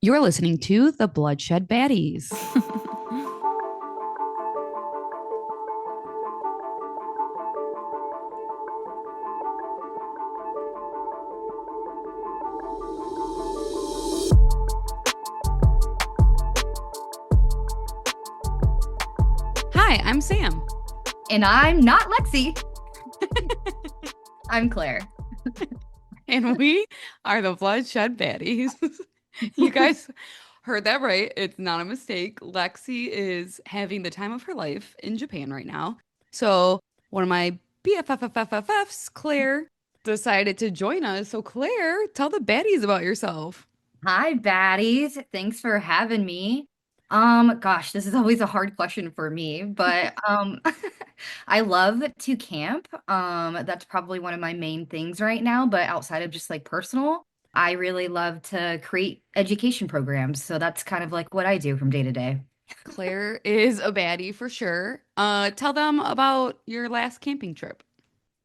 You're listening to the Bloodshed Baddies. Hi, I'm Sam. And I'm not Lexi. I'm Claire. And we are the Bloodshed Baddies. You guys heard that right. It's not a mistake. Lexi is having the time of her life in Japan right now. So one of my BFFFFFs, Claire, decided to join us. So Claire, tell the baddies about yourself. Hi, baddies. Thanks for having me. Gosh, this is always a hard question for me, but I love to camp. That's probably one of my main things right now, but outside of just like personal, I really love to create education programs. So that's kind of like what I do from day to day. Claire is a baddie for sure. Tell them about your last camping trip.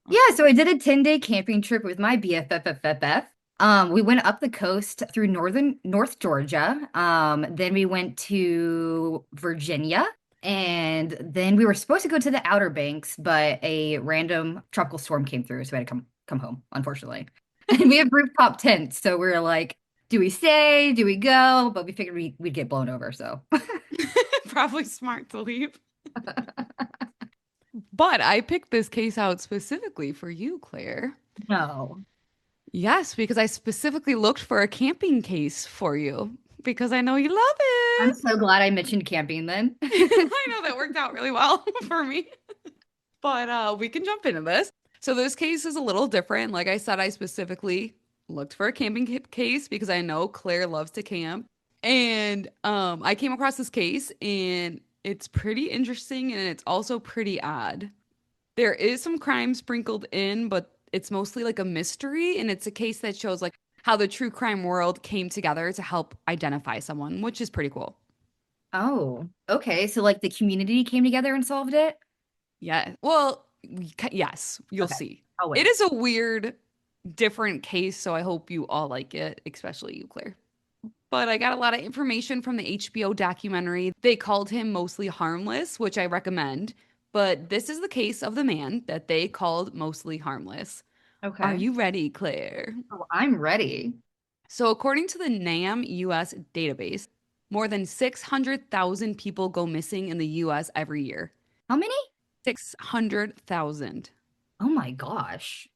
Yeah, so I did a 10-day camping trip with my BFFFFF. We went up the coast through North Georgia. Then we went to Virginia, and then we were supposed to go to the Outer Banks, but a random tropical storm came through, so we had to come home, unfortunately. And we have rooftop tents, so we were like, do we stay? Do we go? But we figured we'd get blown over, so. Probably smart to leave. But I picked this case out specifically for you, Claire. No. Yes, because I specifically looked for a camping case for you because I know you love I'm it. so glad I mentioned camping then. I know that worked out really well for me. But we can jump into this. So this case is a little different. Like I said, I specifically looked for a camping case because I know Claire loves to camp. And I came across this case and it's pretty interesting and it's also pretty odd. There is some crime sprinkled in, but it's mostly like a mystery, and it's a case that shows like how the true crime world came together to help identify someone, which is pretty cool. Oh, okay. So like the community came together and solved it? Yeah. Well, yes, you'll Okay. see. I'll It wait. is a weird, different case, so I hope you all like it, especially you, Claire. But I got a lot of information from the HBO documentary. They called him Mostly Harmless, which I recommend. But this is the case of the man that they called Mostly Harmless. Are Okay. you ready, Claire? Oh, I'm ready. So, according to the NAM US database, more than 600,000 people go missing in the US every year. How many? 600,000. Oh my gosh.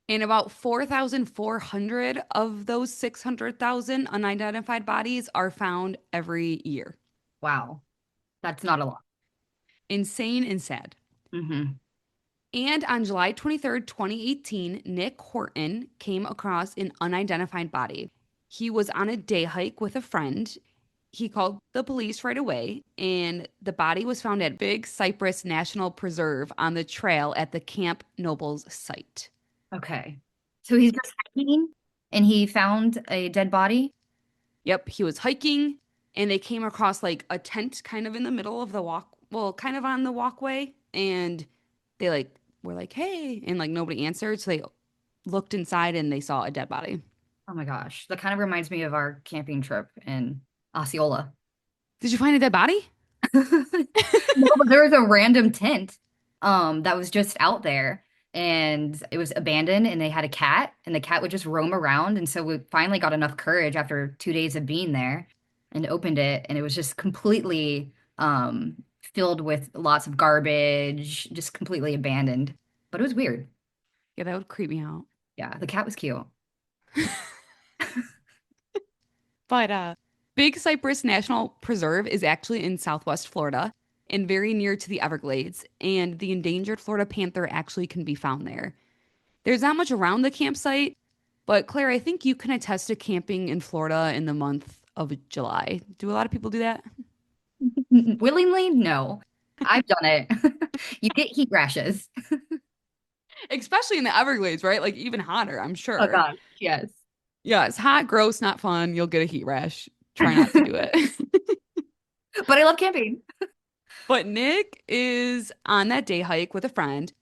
And about 4,400 of those 600,000 unidentified bodies are found every year. Wow. That's not a lot. Insane and sad. Mm-hmm. And on July 23rd, 2018, Nick Horton came across an unidentified body. He was on a day hike with a friend. He called the police right away, and the body was found at Big Cypress National Preserve on the trail at the Camp Nobles site. Okay. So he's just hiking and he found a dead body? Yep, he was hiking, and they came across like a tent kind of in the middle of the walk, well, kind of on the walkway, and they like were like, "Hey," and like nobody answered, so they looked inside and they saw a dead body. Oh my gosh. That kind of reminds me of our camping trip in Osceola. Did you find a dead body? No, but there was a random tent that was just out there and it was abandoned and they had a cat and the cat would just roam around and so we finally got enough courage after 2 days of being there and opened it and it was just completely filled with lots of garbage, just completely abandoned. But it was weird. Yeah, that would creep me out. Yeah, the cat was cute. But Big Cypress National Preserve is actually in Southwest Florida and very near to the Everglades, and the endangered Florida panther actually can be found there. There's not much around the campsite, but Claire, I think you can attest to camping in Florida in the month of July. Do a lot of people do that? Willingly? No. I've done it. You get heat rashes. Especially in the Everglades, right? Like even hotter, I'm Oh sure. gosh, yes. Yeah, it's hot, gross, not fun. You'll get a heat rash. Try not to do it. But I love camping. But Nick is on that day hike with a friend,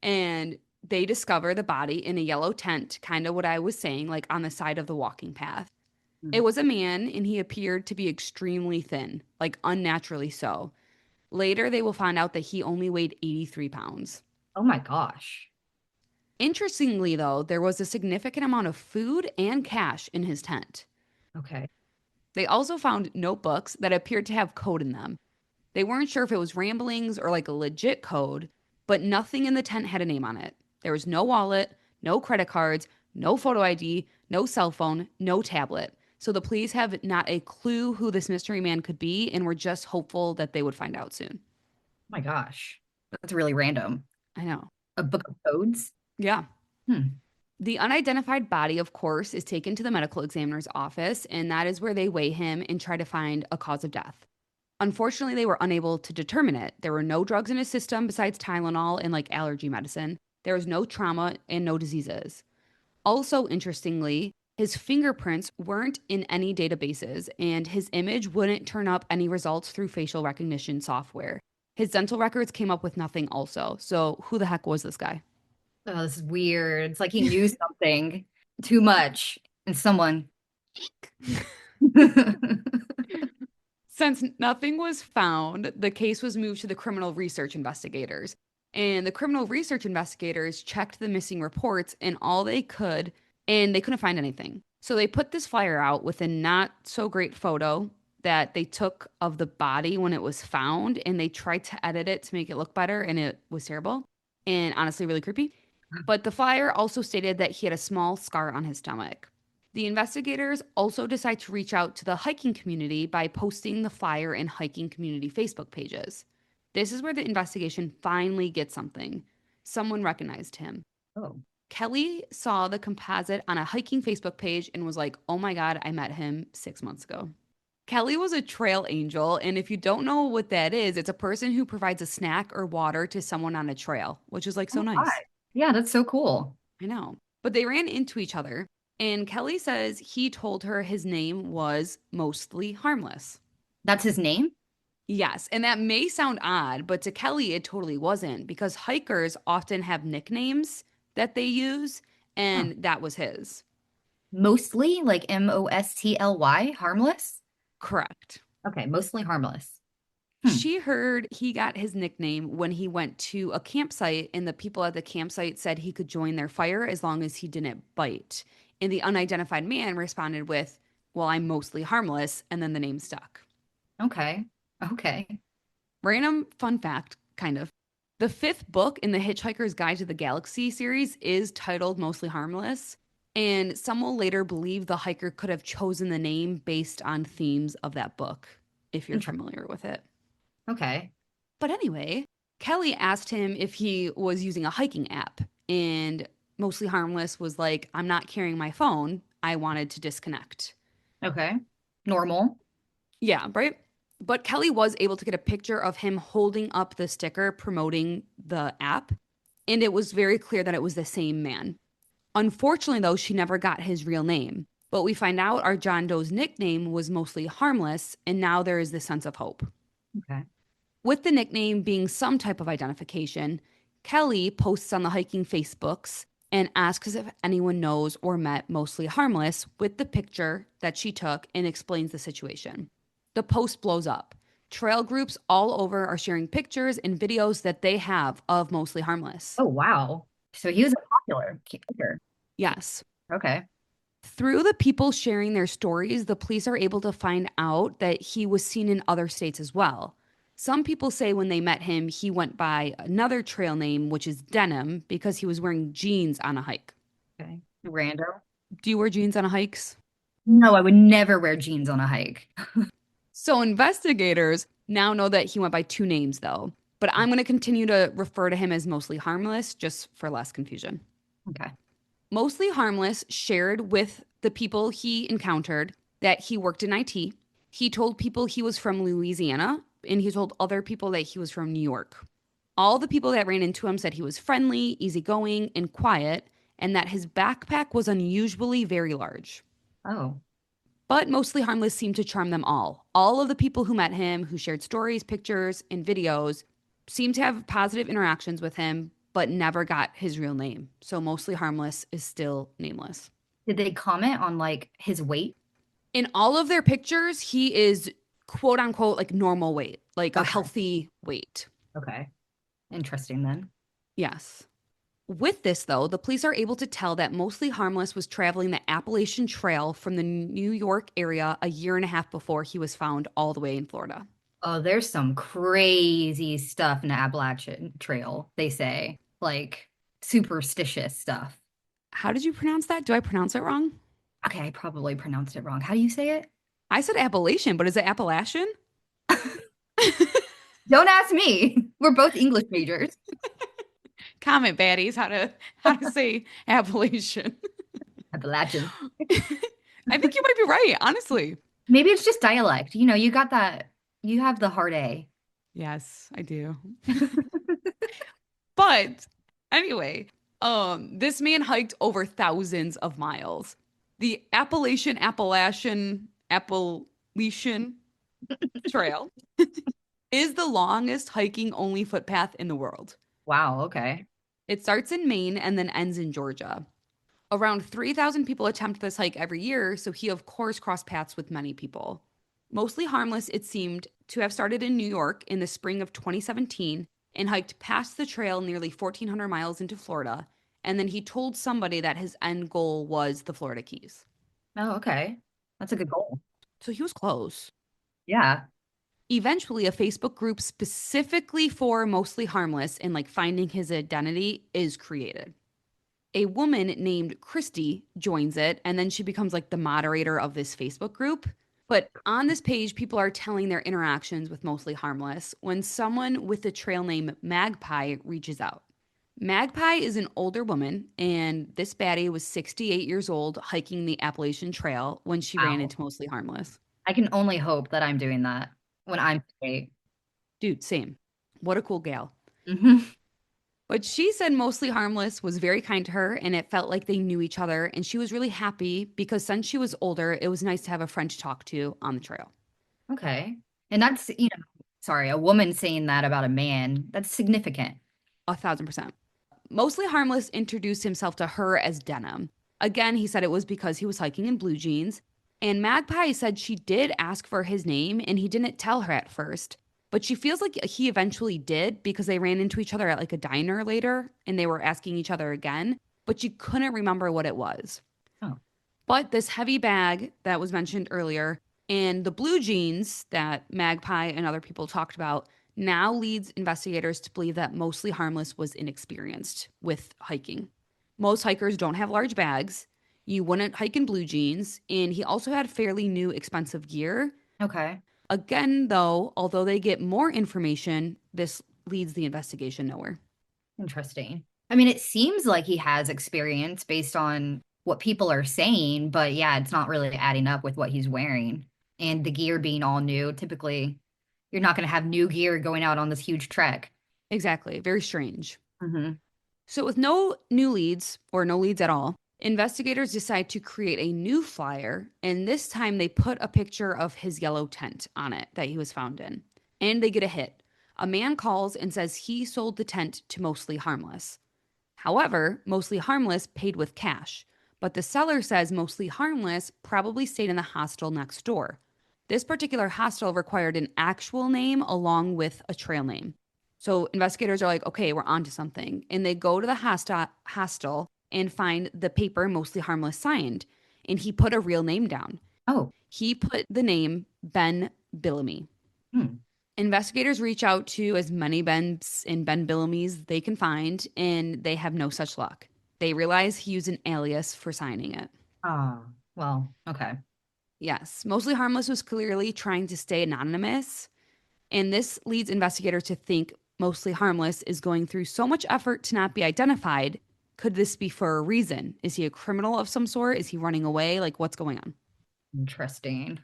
and they discover the body in a yellow tent, kind of what I was saying, like on the side of the walking path. Hmm. It was a man, and he appeared to be extremely thin, like unnaturally so. Later, they will find out that he only weighed 83 pounds. Oh my gosh. Interestingly, though, there was a significant amount of food and cash in his tent. Okay. They also found notebooks that appeared to have code in them. They weren't sure if it was ramblings or like a legit code, but nothing in the tent had a name on it. There was no wallet, no credit cards, no photo ID, no cell phone, no tablet. So the police have not a clue who this mystery man could be, and were just hopeful that they would find out soon. Oh my gosh. That's really random. I know. A book of codes? Yeah. Hmm. The unidentified body, of course, is taken to the medical examiner's office, and that is where they weigh him and try to find a cause of death. Unfortunately, they were unable to determine it. There were no drugs in his system besides Tylenol and like allergy medicine. There was no trauma and no diseases. Also, interestingly, his fingerprints weren't in any databases, and his image wouldn't turn up any results through facial recognition software. His dental records came up with nothing, also. So, who the heck was this guy? Oh, this is weird. It's like he knew something too much and someone. Since nothing was found, the case was moved to the criminal research investigators. And the criminal research investigators checked the missing reports and all they could, and they couldn't find anything. So they put this flyer out with a not so great photo that they took of the body when it was found, and they tried to edit it to make it look better, and it was terrible and honestly really creepy. But the flyer also stated that he had a small scar on his stomach. The investigators also decide to reach out to the hiking community by posting the flyer in hiking community Facebook pages. This is where the investigation finally gets something. Someone recognized him. Oh, Kelly saw the composite on a hiking Facebook page and was like, oh my God, I met him 6 months ago. Kelly was a trail angel, and if you don't know what that is, it's a person who provides a snack or water to someone on a trail, which is like oh so my God. nice. Yeah, that's so cool. I know. But they ran into each other, and Kelly says he told her his name was Mostly Harmless. That's his name? Yes, and that may sound odd, but to Kelly, it totally wasn't because hikers often have nicknames that they use, Huh. and that was his. Mostly like Mostly, harmless? Correct. Okay, mostly harmless. Hmm. She heard he got his nickname when he went to a campsite, and the people at the campsite said he could join their fire as long as he didn't bite. And the unidentified man responded with, well, I'm mostly harmless, and then the name stuck. Okay. Okay. Random fun fact, kind of. The fifth book in the Hitchhiker's Guide to the Galaxy series is titled Mostly Harmless, and some will later believe the hiker could have chosen the name based on themes of that book, if you're Interesting. familiar with it. Okay. But anyway, Kelly asked him if he was using a hiking app, and Mostly Harmless was like, I'm not carrying my phone. I wanted to disconnect. Okay. Normal. Yeah, right? But Kelly was able to get a picture of him holding up the sticker promoting the app, and it was very clear that it was the same man. Unfortunately, though, she never got his real name. But we find out our John Doe's nickname was Mostly Harmless, and now there is this sense of hope. Okay. With the nickname being some type of identification, Kelly posts on the hiking Facebooks and asks if anyone knows or met Mostly Harmless with the picture that she took and explains the situation. The post blows up. Trail groups all over are sharing pictures and videos that they have of Mostly Harmless. Oh, wow. So he was a popular character. Yes. Okay. Through the people sharing their stories, the police are able to find out that he was seen in other states as well. Some people say when they met him, he went by another trail name, which is Denim, because he was wearing jeans on a hike. Okay. Rando. Do you wear jeans on hikes? No, I would never wear jeans on a hike. So investigators now know that he went by two names, though. But I'm going to continue to refer to him as Mostly Harmless just for less confusion. Okay. Mostly Harmless shared with the people he encountered that he worked in IT. He told people he was from Louisiana, and he told other people that he was from New York. All the people that ran into him said he was friendly, easygoing, and quiet, and that his backpack was unusually very large. Oh, But Mostly Harmless seemed to charm them all. All of the people who met him, who shared stories, pictures, and videos, seemed to have positive interactions with him, but never got his real name. So Mostly Harmless is still nameless. did they comment on like his weight? In all of their pictures, he is quote unquote like normal weight, like a Okay. healthy weight. Okay. Interesting then. Yes. With this, though, the police are able to tell that Mostly Harmless was traveling the Appalachian Trail from the New York area a year and a half before he was found all the way in Florida. Oh, there's some crazy stuff in the Appalachian Trail, they say. Like superstitious stuff. How did you pronounce that? Do I pronounce it wrong? Okay, I probably pronounced it wrong. How do you say it? I said Appalachian, but is it Appalachian? Don't ask me. We're both English majors. Comment baddies how to say Appalachian. Appalachian. I think you might be right, honestly. Maybe it's just dialect. You got that. You have the hard A. Yes, I do. But anyway, this man hiked over thousands of miles. The Appalachian Trail is the longest hiking only footpath in the world. Wow, okay. It starts in Maine and then ends in Georgia. Around 3,000 people attempt this hike every year, so he, of course, crossed paths with many people. Mostly Harmless, it seemed to have started in New York in the spring of 2017 and hiked past the trail nearly 1,400 miles into Florida. And then he told somebody that his end goal was the Florida Keys. Oh, okay. That's a good goal. So he was close. Yeah. Eventually, a Facebook group specifically for Mostly Harmless and like finding his identity is created. A woman named Christy joins it, and then she becomes like the moderator of this Facebook group. But on this page, people are telling their interactions with Mostly Harmless when someone with the trail name Magpie reaches out. Magpie is an older woman, and this baddie was 68 years old hiking the Appalachian Trail when she ran Wow. into Mostly Harmless. I can only hope that I'm doing that when I'm straight. Dude, same. What a cool gal. Hmm. But she said Mostly Harmless was very kind to her and it felt like they knew each other. And she was really happy because since she was older, it was nice to have a friend to talk to on the trail. Okay. And sorry, a woman saying that about a man, that's significant. 1,000%. Mostly Harmless introduced himself to her as Denim. Again, he said it was because he was hiking in blue jeans. And Magpie said she did ask for his name and he didn't tell her at first. But she feels like he eventually did because they ran into each other at like a diner later and they were asking each other again. But she couldn't remember what it was. Oh, But this heavy bag that was mentioned earlier and the blue jeans that Magpie and other people talked about now leads investigators to believe that Mostly Harmless was inexperienced with hiking. Most hikers don't have large bags. You wouldn't hike in blue jeans. And he also had fairly new, expensive gear. okay. Again, though, although they get more information, this leads the investigation nowhere. Interesting. I mean, it seems like he has experience based on what people are saying, but yeah, it's not really adding up with what he's wearing. And the gear being all new, typically you're not going to have new gear going out on this huge trek. Exactly. Very strange. Hmm. So, with no new leads or no leads at all, investigators decide to create a new flyer. And this time they put a picture of his yellow tent on it that he was found in. And they get a hit. A man calls and says he sold the tent to Mostly Harmless. However, Mostly Harmless paid with cash. But the seller says Mostly Harmless probably stayed in the hostel next door. This particular hostel required an actual name along with a trail name. So investigators are like, okay, we're onto something. And they go to the hostel and find the paper Mostly Harmless signed. And he put a real name down. Oh, He put the name Ben Billamy. hmm. Investigators reach out to as many Bens and Ben Billamys they can find, and they have no such luck. They realize he used an alias for signing it. Oh, well, okay. Yes, Mostly Harmless was clearly trying to stay anonymous, and this leads investigators to think Mostly Harmless is going through so much effort to not be identified. Could this be for a reason? Is he a criminal of some sort? Is he running away? Like, what's going on? Interesting.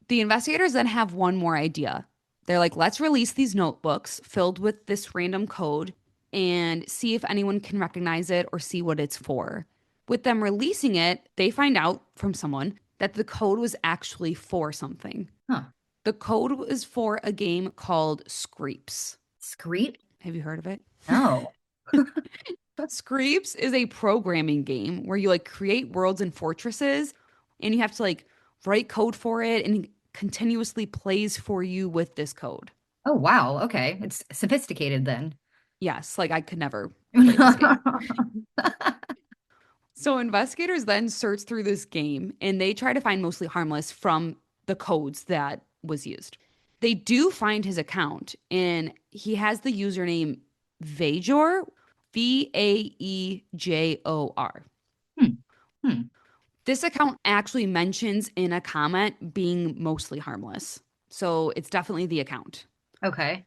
The investigators then have one more idea. They're like, let's release these notebooks filled with this random code and see if anyone can recognize it or see what it's for. With them releasing it, they find out from someone that the code was actually for something. Huh. The code was for a game called Screeps. Screep? Have you heard of it? No. Screeps is a programming game where you like create worlds and fortresses and you have to like write code for it, and continuously plays for you with this code. Oh, wow. Okay. It's sophisticated then. Yes, like I could never play this game. So investigators then search through this game and they try to find Mostly Harmless from the codes that was used. They do find his account and he has the username Vajor, Vaejor. Hmm. Hmm. This account actually mentions in a comment being mostly harmless. So it's definitely the account. Okay.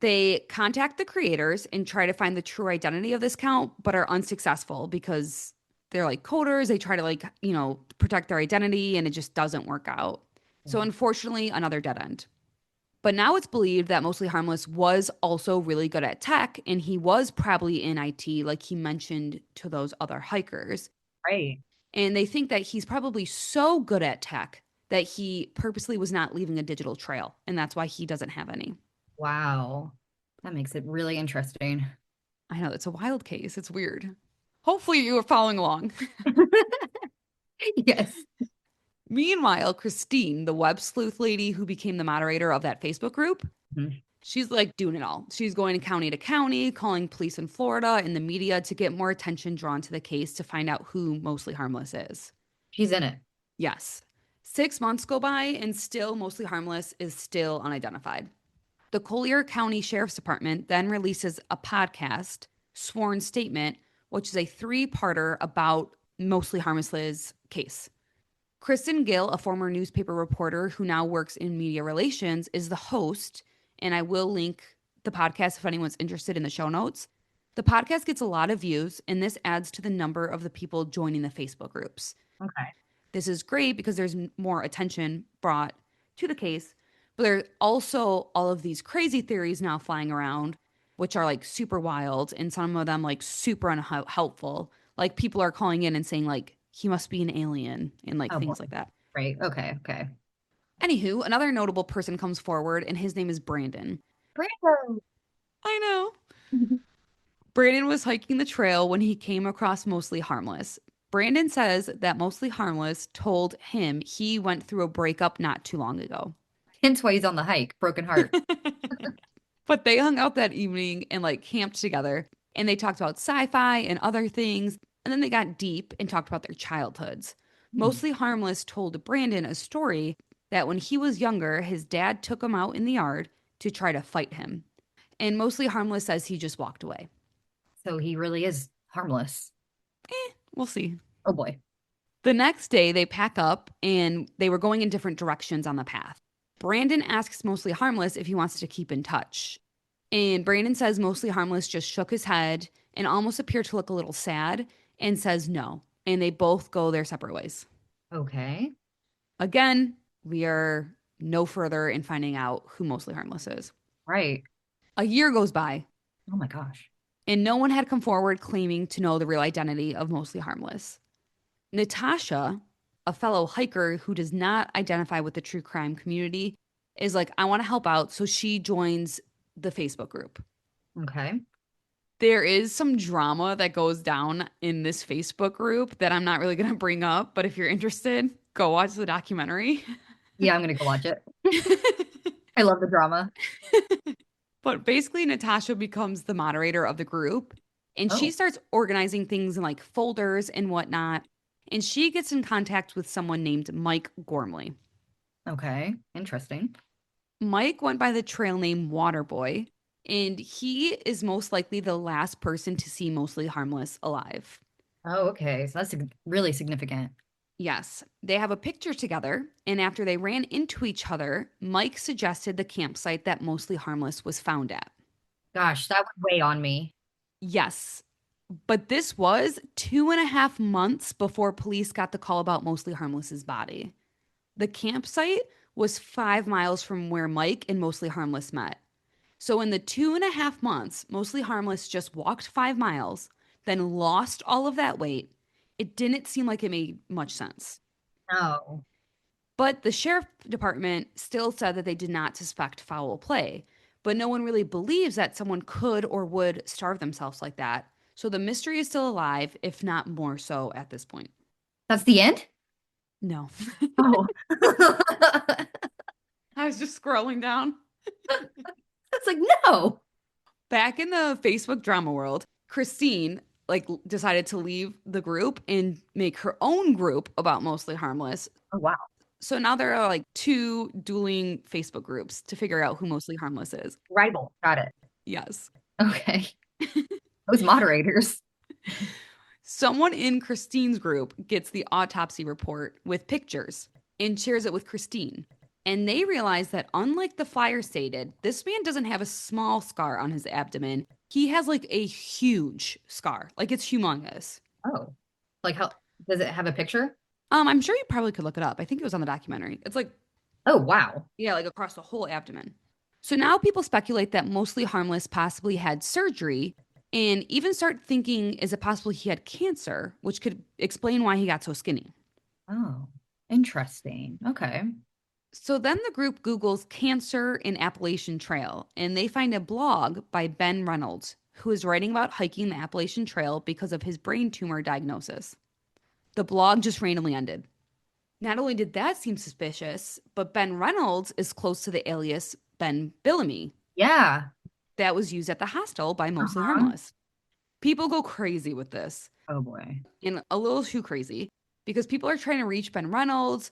They contact the creators and try to find the true identity of this account, but are unsuccessful because they're like coders. They try to protect their identity and it just doesn't work out. So unfortunately, another dead end. But now it's believed that Mostly Harmless was also really good at tech and he was probably in IT, like he mentioned to those other hikers. Right. And they think that he's probably so good at tech that he purposely was not leaving a digital trail. And that's why he doesn't have any. Wow. That makes it really interesting. I know it's a wild case. It's weird. Hopefully, you are following along. Yes. Meanwhile, Christine, the web sleuth lady who became the moderator of that Facebook group, Mhm. she's like doing it all. She's going to county, calling police in Florida and the media to get more attention drawn to the case to find out who Mostly Harmless is. She's in it. Yes. 6 months go by and still Mostly Harmless is still unidentified. The Collier County Sheriff's Department then releases a podcast, Sworn Statement, which is a three-parter about Mostly Harmless's case. Kristen Gill, a former newspaper reporter who now works in media relations, is the host, and I will link the podcast if anyone's interested in the show notes. The podcast gets a lot of views, and this adds to the number of the people joining the Facebook groups. Okay. This is great because there's more attention brought to the case, but there's also all of these crazy theories now flying around, which are like super wild and some of them like super unhelpful. Like people are calling in and saying like he must be an alien and like Oh boy. things like that. Right. Okay. Okay. Anywho, another notable person comes forward and his name is Brandon. Brando. I know. Brandon was hiking the trail when he came across Mostly Harmless. Brandon says that Mostly Harmless told him he went through a breakup not too long ago. Hence why he's on the hike. Broken heart. But they hung out that evening and like camped together and they talked about sci-fi and other things. And then they got deep and talked about their childhoods. Hmm. Mostly Harmless told Brandon a story that when he was younger, his dad took him out in the yard to try to fight him. And Mostly Harmless says he just walked away. So he really is harmless. We'll see. Oh boy. The next day, they pack up and they were going in different directions on the path. Brandon asks Mostly Harmless if he wants to keep in touch. And Brandon says Mostly Harmless just shook his head and almost appeared to look a little sad and says no. And they both go their separate ways. Okay. Again, we are no further in finding out who Mostly Harmless is. Right. A year goes by Oh my gosh. and no one had come forward claiming to know the real identity of Mostly Harmless. Natasha, a fellow hiker who does not identify with the true crime community, is like, I want to help out. So she joins the Facebook group. Okay. There is some drama that goes down in this Facebook group that I'm not really going to bring up, but if you're interested, go watch the documentary. Yeah, I'm gonna go watch it. I love the drama. But basically, Natasha becomes the moderator of the group and she Oh, starts organizing things in like folders and whatnot. And she gets in contact with someone named Mike Gormley. okay. Interesting. Mike went by the trail name Waterboy, and he is most likely the last person to see Mostly Harmless alive. Oh, okay. So that's really significant. Yes, they have a picture together, and after they ran into each other, Mike suggested the campsite that Mostly Harmless was found at. Gosh, that would weigh on me. Yes, but this was 2.5 months before police got the call about Mostly Harmless's body. The campsite was 5 miles from where Mike and Mostly Harmless met. So in the 2.5 months, Mostly Harmless just walked 5 miles, then lost all of that weight. It didn't seem like it made much sense. No. But the sheriff department still said that they did not suspect foul play. But no one really believes that someone could or would starve themselves like that. So the mystery is still alive, if not more so at this point. That's the end? No. Oh. I was just scrolling down. It's like, no. Back in the Facebook drama world, Christine decided to leave the group and make her own group about Mostly Harmless. Oh, wow. So now there are like two dueling Facebook groups to figure out who Mostly Harmless is. Rival. Got it. Yes. Okay. Those moderators. Someone in Christine's group gets the autopsy report with pictures and shares it with Christine. And they realize that, unlike the flyer stated, this man doesn't have a small scar on his abdomen. He has like a huge scar, like it's humongous. Oh. Like how does it have a picture? I'm sure you probably could look it up. I think it was on the documentary. It's like, Oh, wow. yeah, like across the whole abdomen. So now people speculate that Mostly Harmless possibly had surgery and even start thinking, is it possible he had cancer, which could explain why he got so skinny. Oh, interesting. Okay. So then the group Googles cancer in Appalachian Trail and they find a blog by Ben Reynolds, who is writing about hiking the Appalachian Trail because of his brain tumor diagnosis. The blog just randomly ended. Not only did that seem suspicious, but Ben Reynolds is close to the alias Ben Billamy Yeah. that was used at the hostel by Mostly Uh-huh. Harmless. People go crazy with this, Oh boy. and a little too crazy, because people are trying to reach Ben Reynolds.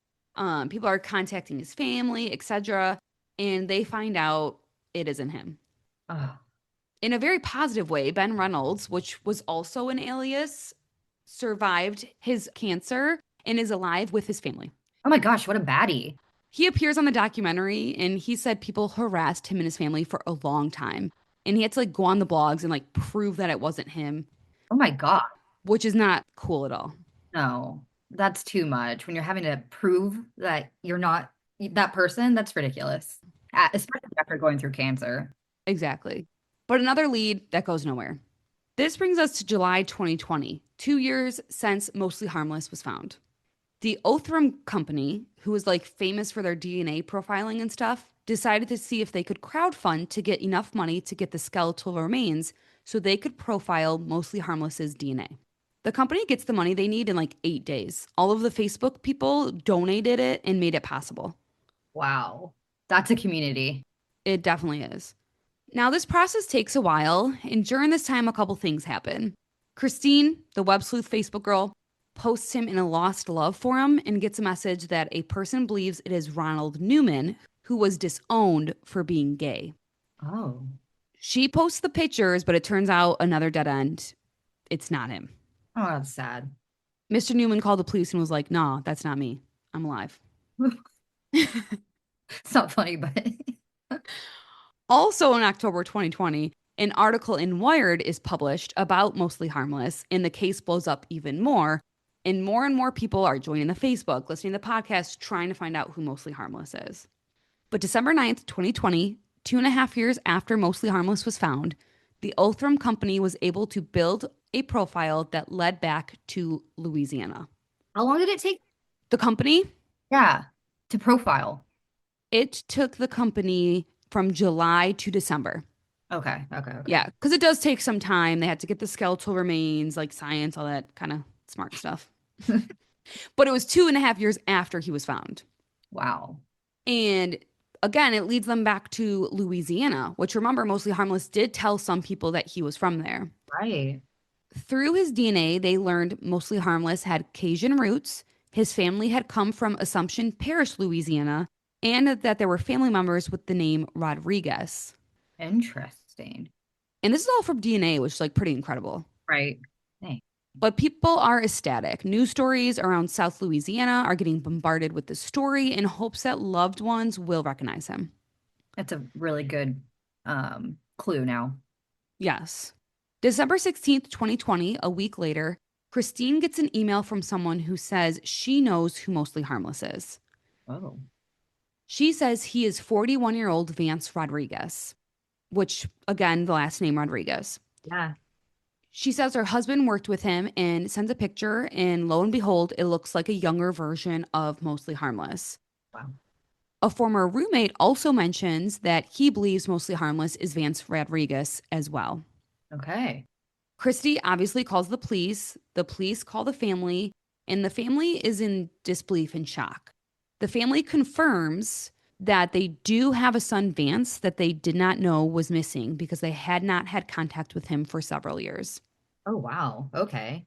People are contacting his family, etc., and they find out it isn't him. Oh. In a very positive way, Ben Reynolds, which was also an alias, survived his cancer and is alive with his family. Oh my gosh, what a baddie. He appears on the documentary and he said people harassed him and his family for a long time. And he had to like go on the blogs and like prove that it wasn't him, Oh my God. which is not cool at all. No, that's too much. When you're having to prove that you're not that person, that's ridiculous. Especially after going through cancer. Exactly. But another lead that goes nowhere. This brings us to July 2020, 2 years since Mostly Harmless was found. The Othram Company, who was like famous for their DNA profiling and stuff, decided to see if they could crowdfund to get enough money to get the skeletal remains so they could profile Mostly Harmless's DNA. The company gets the money they need in like 8 days. All of the Facebook people donated it and made it possible. Wow. That's a community. It definitely is. Now, this process takes a while, and during this time, a couple things happen. Christine, the web sleuth Facebook girl, posts him in a lost love forum and gets a message that a person believes it is Ronald Newman, who was disowned for being gay. Oh. She posts the pictures, but it turns out another dead end. It's not him. Oh, that's sad. Mr. Newman called the police and was like, nah, that's not me. I'm alive. It's not funny, but Also in October 2020, an article in Wired is published about Mostly Harmless, and the case blows up even more. And more people are joining the Facebook, listening to the podcast, trying to find out who Mostly Harmless is. But December 9th, 2020, 2.5 years after Mostly Harmless was found, the Othram Company was able to build a profile that led back to Louisiana. how long did it take? The company, Yeah, to profile. it took the company from July to December. Okay, okay, okay. Yeah, because it does take some time. They had to get the skeletal remains, like science, all that kind of smart stuff. But it was 2.5 years after he was found. Wow. And again, it leads them back to Louisiana, which remember, Mostly Harmless did tell some people that he was from there. Right. Through his DNA, they learned Mostly Harmless had Cajun roots, his family had come from Assumption Parish, Louisiana, and that there were family members with the name Rodriguez. Interesting. And this is all from DNA, which is like pretty incredible. Right. Hey, But people are ecstatic. News stories around South Louisiana are getting bombarded with the story in hopes that loved ones will recognize him. that's a really good clue now. Yes. December 16th, 2020, a week later, Christine gets an email from someone who says she knows who Mostly Harmless is. Oh. She says he is 41-year-old Vance Rodriguez, which, again, the last name Rodriguez. Yeah. She says her husband worked with him and sends a picture, and lo and behold, it looks like a younger version of Mostly Harmless. Wow. A former roommate also mentions that he believes Mostly Harmless is Vance Rodriguez as well. Okay. Christy obviously calls the police. The police call the family. and the family is in disbelief and shock. The family confirms that they do have a son, Vance, that they did not know was missing because they had not had contact with him for several years. Oh, wow. Okay.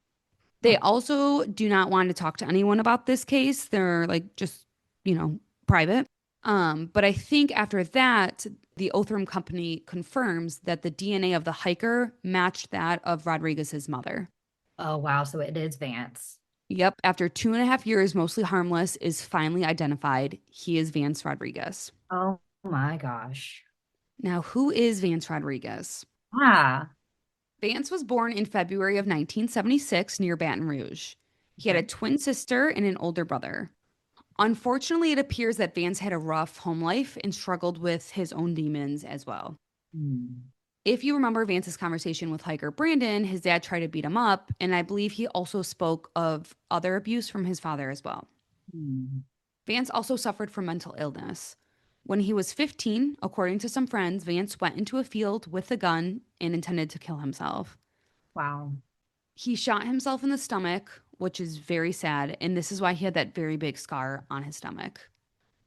They Oh, also do not want to talk to anyone about this case. They're like just, private. But I think after that, the Othram company confirms that the DNA of the hiker matched that of Rodriguez's mother. oh, wow. So it is Vance. Yep, after 2.5 years, Mostly Harmless is finally identified. He is Vance Rodriguez. Oh my gosh. Now, who is Vance Rodriguez? Ah, Vance was born in February of 1976 near Baton Rouge. He had a okay. twin sister and an older brother. Unfortunately, it appears that Vance had a rough home life and struggled with his own demons as well. Hmm. If you remember Vance's conversation with hiker Brandon, his dad tried to beat him up, and I believe he also spoke of other abuse from his father as well. Hmm. Vance also suffered from mental illness. When he was 15, according to some friends, Vance went into a field with a gun and intended to kill himself. Wow. He shot himself in the stomach, which is very sad, and this is why he had that very big scar on his stomach.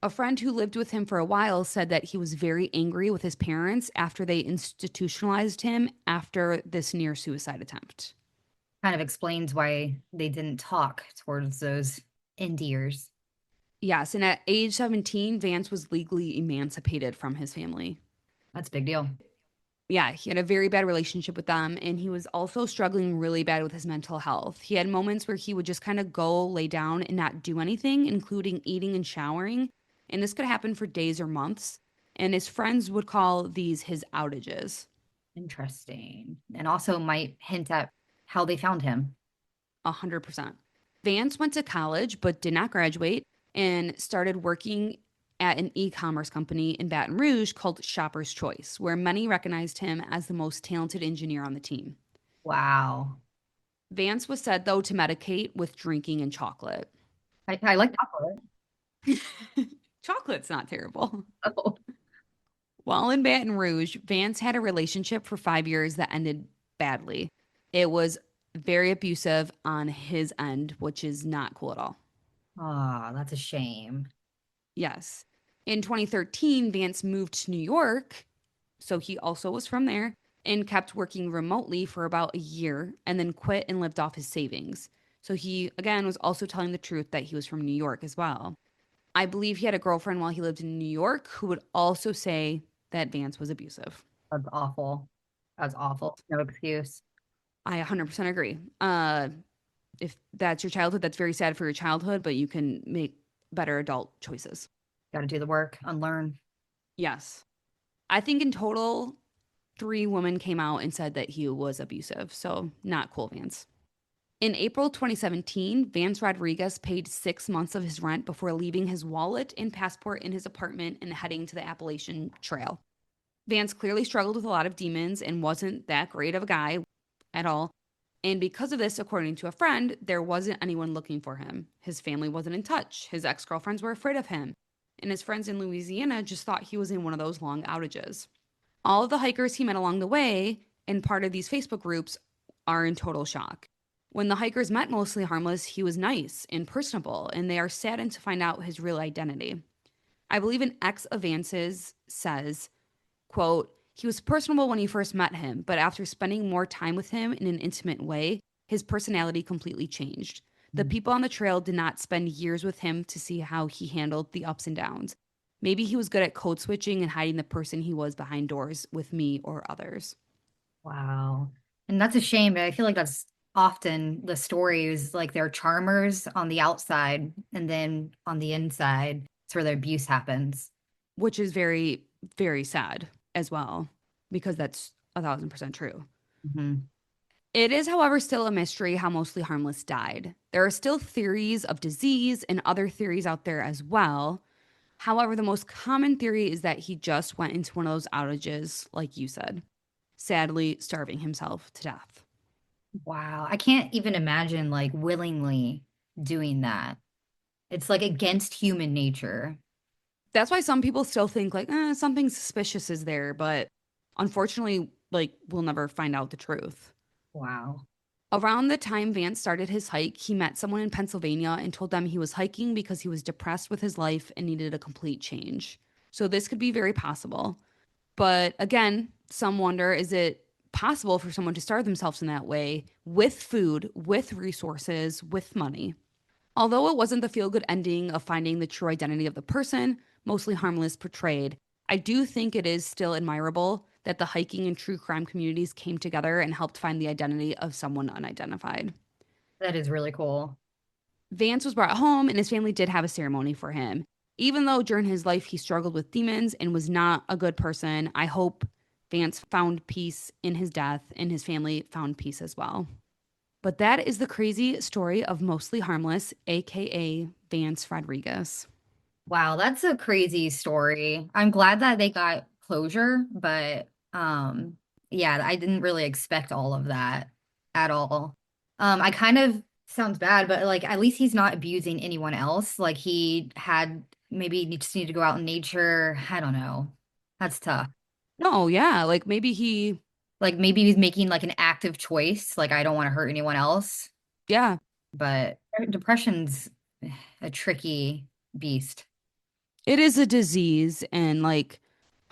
A friend who lived with him for a while said that he was very angry with his parents after they institutionalized him after this near suicide attempt. Kind of explains why they didn't talk towards those end years. Yes, and at age 17, Vance was legally emancipated from his family. That's a big deal. Yeah, he had a very bad relationship with them, and he was also struggling really bad with his mental health. He had moments where he would just kind of go lay down and not do anything, including eating and showering. And this could happen for days or months. And his friends would call these his outages. Interesting. And also might hint at how they found him. 100%. Vance went to college but did not graduate and started working at an e commerce company in Baton Rouge called Shopper's Choice, where many recognized him as the most talented engineer on the team. Wow. Vance was said, though, to medicate with drinking and chocolate. I like chocolate. Chocolate's not terrible. Oh, While in Baton Rouge, Vance had a relationship for 5 years that ended badly. It was very abusive on his end, which is not cool at all. oh, that's a shame. Yes. In 2013, Vance moved to New York, so he also was from there, and kept working remotely for about a year and then quit and lived off his savings. So he, again, was also telling the truth that he was from New York as well. I believe he had a girlfriend while he lived in New York who would also say that Vance was abusive. That's awful. That's awful. No excuse. I 100% agree. If that's your childhood, that's very sad for your childhood, but you can make better adult choices. Got to do the work, unlearn. Yes. I think in total, 3 women came out and said that he was abusive. So, not cool, Vance. In April 2017, Vance Rodriguez paid 6 months of his rent before leaving his wallet and passport in his apartment and heading to the Appalachian Trail. Vance clearly struggled with a lot of demons and wasn't that great of a guy at all. And because of this, according to a friend, there wasn't anyone looking for him. His family wasn't in touch. His ex girlfriends were afraid of him. And his friends in Louisiana just thought he was in one of those long outages. All of the hikers he met along the way and part of these Facebook groups are in total shock. When the hikers met Mostly Harmless, he was nice and personable, and they are saddened to find out his real identity. I believe an ex of Vance's says, quote, he was personable when you first met him, but after spending more time with him in an intimate way, his personality completely changed. The people on the trail did not spend years with him to see how he handled the ups and downs. Maybe he was good at code switching and hiding the person he was behind doors with me or others. Wow. And that's a shame, but I feel like that's often the stories, like they're charmers on the outside, and then on the inside, it's where the abuse happens. Which is very, very sad as well, because that's 1,000% true. Hmm. It is, however, still a mystery how Mostly Harmless died. There are still theories of disease and other theories out there as well. However, the most common theory is that he just went into one of those outages, like you said, sadly starving himself to death. Wow. I can't even imagine like willingly doing that. It's like against human nature. That's why some people still think like something suspicious is there, but unfortunately, like we'll never find out the truth. Wow. Around the time Vance started his hike, he met someone in Pennsylvania and told them he was hiking because he was depressed with his life and needed a complete change. So this could be very possible. But again, some wonder, is it possible for someone to starve themselves in that way with food, with resources, with money? Although it wasn't the feel good ending of finding the true identity of the person, Mostly Harmless portrayed, I do think it is still admirable that the hiking and true crime communities came together and helped find the identity of someone unidentified. That is really cool. Vance was brought home, and his family did have a ceremony for him. Even though during his life he struggled with demons and was not a good person, I hope Vance found peace in his death and his family found peace as well. But that is the crazy story of Mostly Harmless, aka Vance Rodriguez. Wow, that's a crazy story. I'm glad that they got closure, but yeah, I didn't really expect all of that at all. I kind of sounds bad, but like at least he's not abusing anyone else. Like he had maybe he just need to go out in nature. I don't know. That's tough. No, yeah, like maybe he, Like maybe he's making like an active choice, like I don't want to hurt anyone else, yeah, but depression's a tricky beast. it is a disease. And like,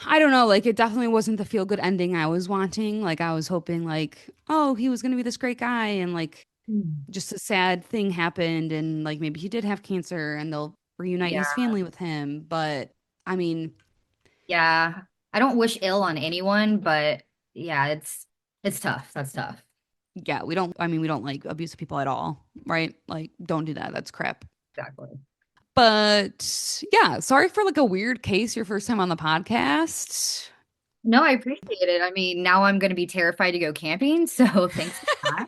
I don't know, like it definitely wasn't the feel good ending I was wanting. Like, I was hoping, like, oh, he was going to be this great guy. And like, Mm. just a sad thing happened. And like, maybe he did have cancer and they'll reunite his Yeah. family with him. But I mean, Yeah. I don't wish ill on anyone, but yeah, it's tough. That's tough. yeah, we don't like abusive people at all, right? Like, don't do that. That's crap. Exactly. But yeah, sorry for like a weird case your first time on the podcast. No, I appreciate it. I mean, now I'm going to be terrified to go camping, so thanks for that.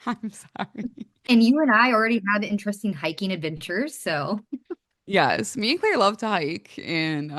I'm sorry. And you and I already had interesting hiking adventures, so Yes, me and Claire love to hike, and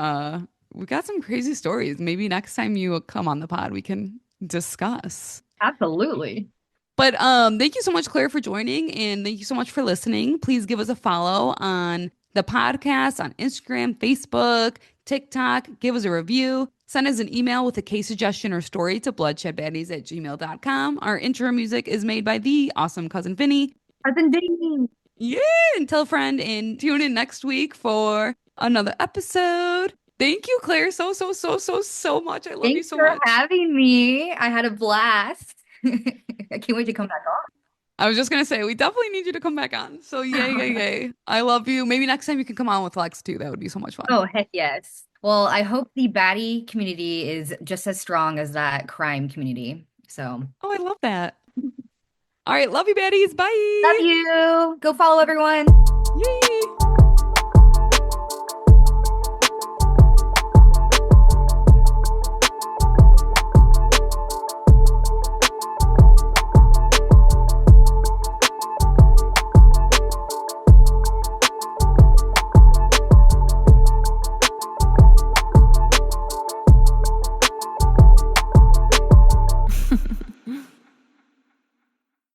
we got some crazy stories. Maybe next time you come on the pod, we can discuss. absolutely. But thank you so much, Claire, for joining, and thank you so much for listening. Please give us a follow on the podcast on Instagram, Facebook, TikTok. Give us a review. Send us an email with a case suggestion or story to bloodshedbaddies@gmail.com. Our intro music is made by the awesome cousin Vinny. Cousin Vinny, Yeah, and tell a friend and tune in next week for another episode. Thank you, Claire, so much. I love you thanks so for much. having me. I had a blast. I can't wait to come back I was just gonna say we definitely need you to come back on. So yay, yay, on. yay. I love you. Maybe next time you can come on with Lex too. That would be so much fun. Oh, heck yes. Well, I hope the baddie community is just as strong as that crime community. So, Oh, I love that. All right, love you, baddies. love Bye. you. Go follow everyone. Yay.